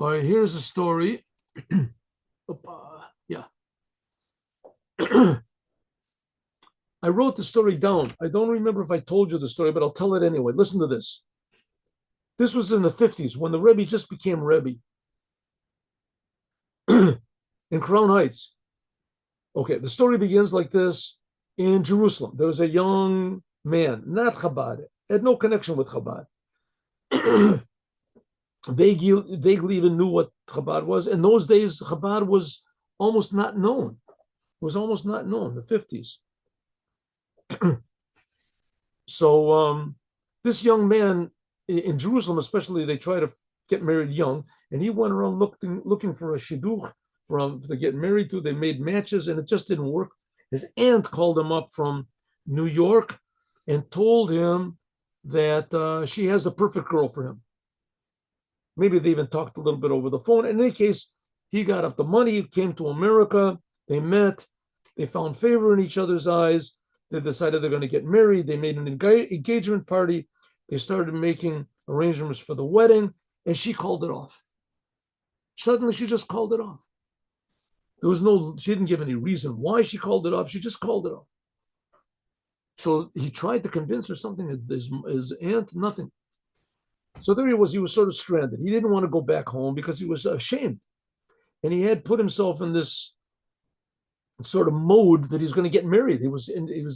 All right, here's a story. Yeah. I wrote the story down. I don't remember if I told you the story, but I'll tell it anyway. Listen to this. This was in the 50s when the Rebbe just became Rebbe in Crown Heights. Okay, the story begins like this. In Jerusalem, there was a young man, not Chabad, had no connection with Chabad. Vaguely even knew what Chabad was. In those days, Chabad was almost not known. It was almost not known, the 50s. So this young man in Jerusalem, especially, they try to get married young, and he went around looking for a shidduch to get married to. They made matches, and it just didn't work. His aunt called him up from New York and told him that she has the perfect girl for him. Maybe they even talked a little bit over the phone. In any case, he got up the money, came to America. They met. They found favor in each other's eyes. They decided they're going to get married. They made an engagement party. They started making arrangements for the wedding, and she called it off. Suddenly, she just called it off. She didn't give any reason why she called it off. She just called it off. So he tried to convince her something. His aunt, nothing. So there he was sort of stranded. He didn't want to go back home because he was ashamed. And he had put himself in this sort of mode that he's going to get married. He was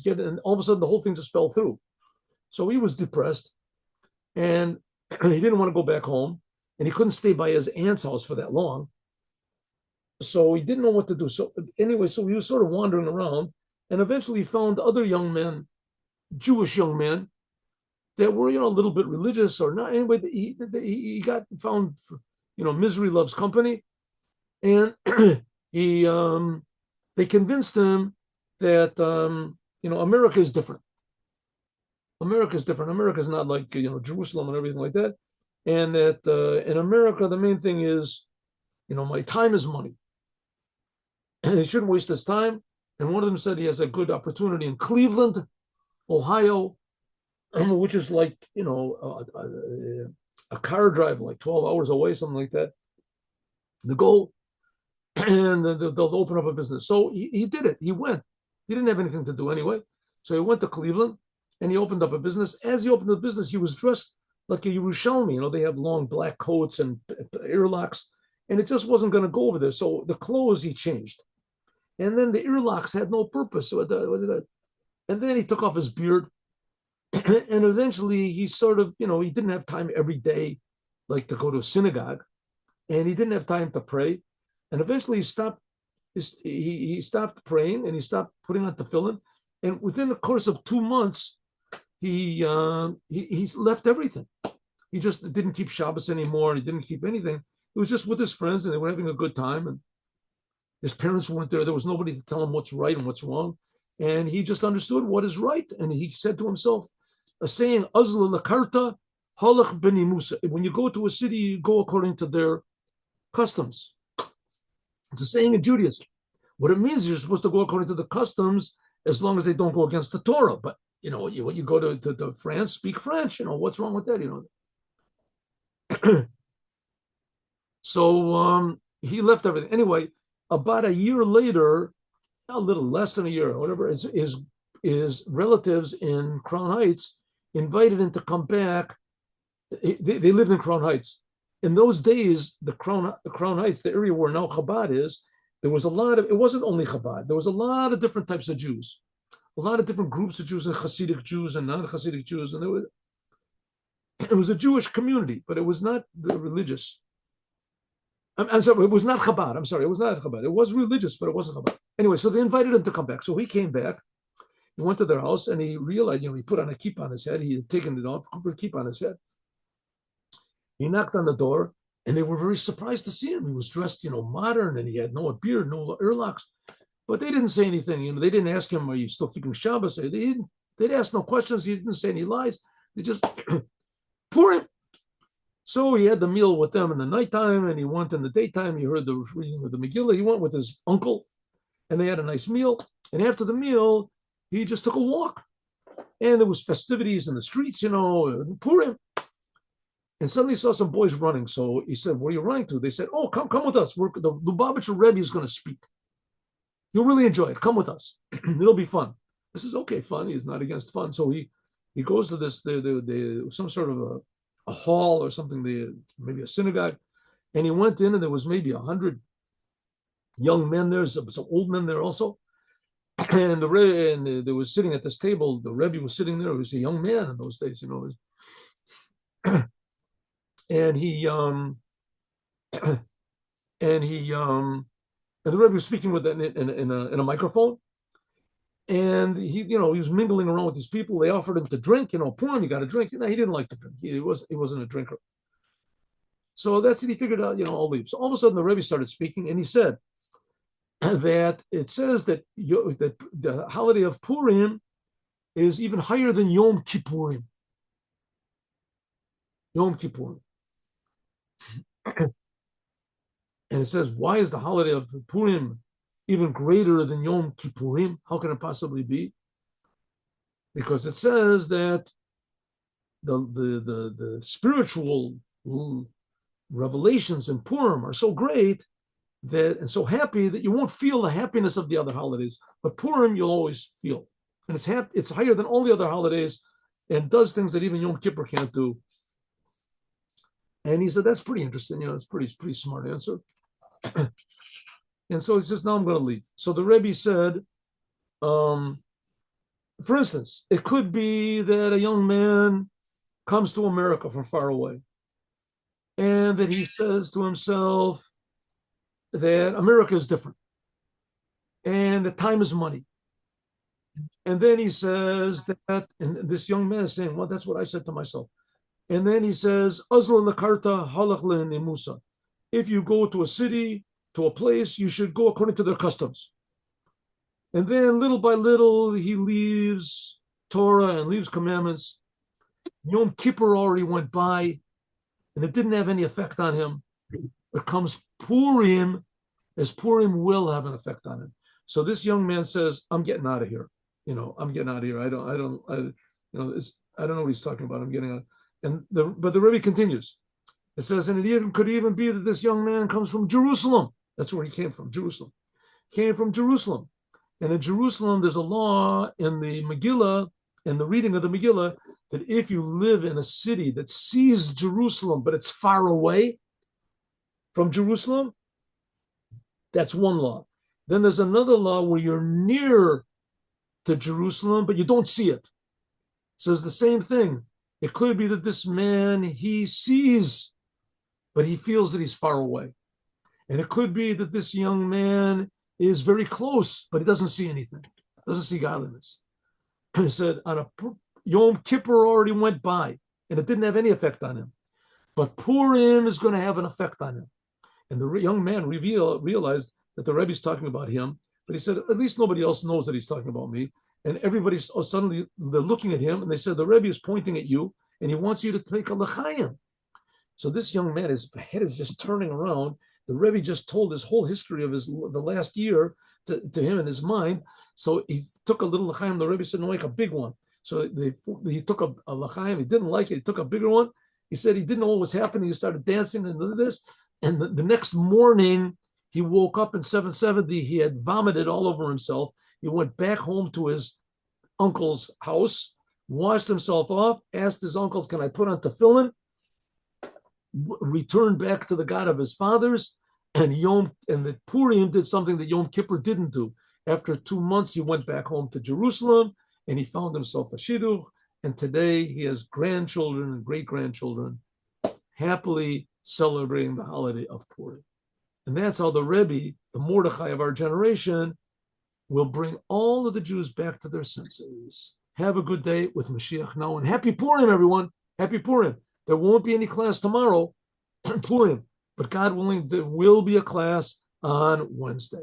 getting, and all of a sudden the whole thing just fell through. So he was depressed, and he didn't want to go back home, and he couldn't stay by his aunt's house for that long. So he didn't know what to do. So anyway, so he was sort of wandering around, and eventually he found other young men, Jewish young men, that were a little bit religious or not. Anyway, he got found. Misery loves company, and they convinced him that America is different. America is different. America is not like Jerusalem and everything like that, and that in America the main thing is, my time is money, and he shouldn't waste his time. And one of them said he has a good opportunity in Cleveland, Ohio, which is like a car drive, like 12 hours away, something like that, to go, and they'll open up a business. So he did it. He went. He didn't have anything to do anyway. So he went to Cleveland, and he opened up a business. As he opened the business, he was dressed like a Yerushalmi. They have long black coats and earlocks, and it just wasn't going to go over there. So the clothes he changed. And then the earlocks had no purpose. And then he took off his beard. And eventually he sort of, he didn't have time every day, like to go to a synagogue, and he didn't have time to pray. And eventually he stopped praying, and he stopped putting on tefillin. And within the course of 2 months, he left everything. He just didn't keep Shabbos anymore. And he didn't keep anything. It was just with his friends, and they were having a good time. And his parents weren't there. There was nobody to tell him what's right and what's wrong. And he just understood what is right. And he said to himself, a saying, Azla lakarta, halach beni Musa. When you go to a city, you go according to their customs. It's a saying in Judaism. What it means is you're supposed to go according to the customs as long as they don't go against the Torah. But, you go to France, speak French. What's wrong with that? So he left everything. Anyway, about a year later, a little less than a year or whatever, his relatives in Crown Heights invited him to come back. They lived in Crown Heights. In those days, the Crown Heights, the area where now Chabad is, there was it wasn't only Chabad. There was a lot of different types of Jews, a lot of different groups of Jews, and Chassidic Jews and non-Chassidic Jews. And it was a Jewish community, but it was not religious. I'm sorry, it was not Chabad. I'm sorry, it was not Chabad. It was religious, but it wasn't Chabad. Anyway, so they invited him to come back. So he came back. He went to their house, and he realized, he put on a kippah on his head. He had taken it off, put a kippah on his head. He knocked on the door, and they were very surprised to see him. He was dressed, modern, and he had no beard, no earlocks. But they didn't say anything. They didn't ask him, "Are you still keeping Shabbos?" They'd ask no questions. He didn't say any lies. They just PURIM. So he had the meal with them in the nighttime, and he went in the daytime. He heard the reading of the Megillah. He went with his uncle, and they had a nice meal. And after the meal, he just took a walk. And there was festivities in the streets, PURIM. And suddenly he saw some boys running. So he said, "Where are you running to?" They said, "Oh, come with us. The Lubavitcher Rebbe is going to speak. You'll really enjoy it. Come with us. It'll be fun." This is okay, fun. He's not against fun. So he goes to this some sort of a hall or something, maybe a synagogue, and he went in, and there was maybe 100 young men there, some old men there also. And they was sitting at this table. The Rebbe was sitting there. He was a young man in those days, and he and he and the Rebbe was speaking with in a microphone, and he was mingling around with these people. They offered him to drink, PURIM, you got to drink. He didn't like to drink. He wasn't a drinker. So that's it. He figured out, I'll leave. So all of a sudden the Rebbe started speaking, and he said that it says that the holiday of Purim is even higher than Yom Kippurim. Yom Kippurim. And it says, why is the holiday of Purim even greater than Yom Kippurim? How can it possibly be? Because it says that the spiritual revelations in Purim are so great and so happy that you won't feel the happiness of the other holidays, but Purim you'll always feel, and it's higher than all the other holidays, and does things that even Yom Kippur can't do. And he said, that's pretty interesting. It's pretty smart answer. And so he says, now I'm going to leave. So the Rebbe said, for instance, it could be that a young man comes to America from far away, and that he says to himself that America is different, and that time is money. And then he says that, and this young man is saying, well, that's what I said to myself. And then he says, Azlan Lakarta Halakhlin Musa. If you go to a city, to a place, you should go according to their customs. And then little by little, he leaves Torah and leaves commandments. Yom Kippur already went by, and it didn't have any effect on him. It comes Purim, as Purim will have an effect on him. So this young man says, I'm getting out of here. I'm getting out of here. I don't know what he's talking about. I'm getting out. But the Rebbe continues. It says, and it could even be that this young man comes from Jerusalem. That's where he came from, Jerusalem. Came from Jerusalem. And in Jerusalem, there's a law in the Megillah, in the reading of the Megillah, that if you live in a city that sees Jerusalem, but it's far away from Jerusalem, that's one law. Then there's another law where you're near to Jerusalem, but you don't see it. It says the same thing. It could be that this man, he sees, but he feels that he's far away. And it could be that this young man is very close, but he doesn't see anything, doesn't see godliness. He said, Yom Kippur already went by, and it didn't have any effect on him. But Purim is going to have an effect on him. And the young man realized that the Rebbe's talking about him, but he said, at least nobody else knows that he's talking about me. And everybody's suddenly, they're looking at him, and they said, the Rebbe is pointing at you, and he wants you to take a l'chaim. So this young man, his head is just turning around. The Rebbe just told his whole history of the last year to him in his mind. So he took a little l'chaim. The Rebbe said, no, make a big one. So he took a l'chaim. He didn't like it. He took a bigger one. He said he didn't know what was happening. He started dancing and this. And the next morning, he woke up in 770. He had vomited all over himself. He went back home to his uncle's house, washed himself off, asked his uncle, can I put on tefillin? Returned back to the God of his fathers, and the Purim did something that Yom Kippur didn't do. After 2 months, he went back home to Jerusalem, and he found himself a shidduch, and today he has grandchildren and great-grandchildren happily celebrating the holiday of Purim. And that's how the Rebbe, the Mordechai of our generation, will bring all of the Jews back to their senses. Have a good day with Mashiach now, and happy Purim, everyone. Happy Purim. There won't be any class tomorrow, Purim, but God willing, there will be a class on Wednesday.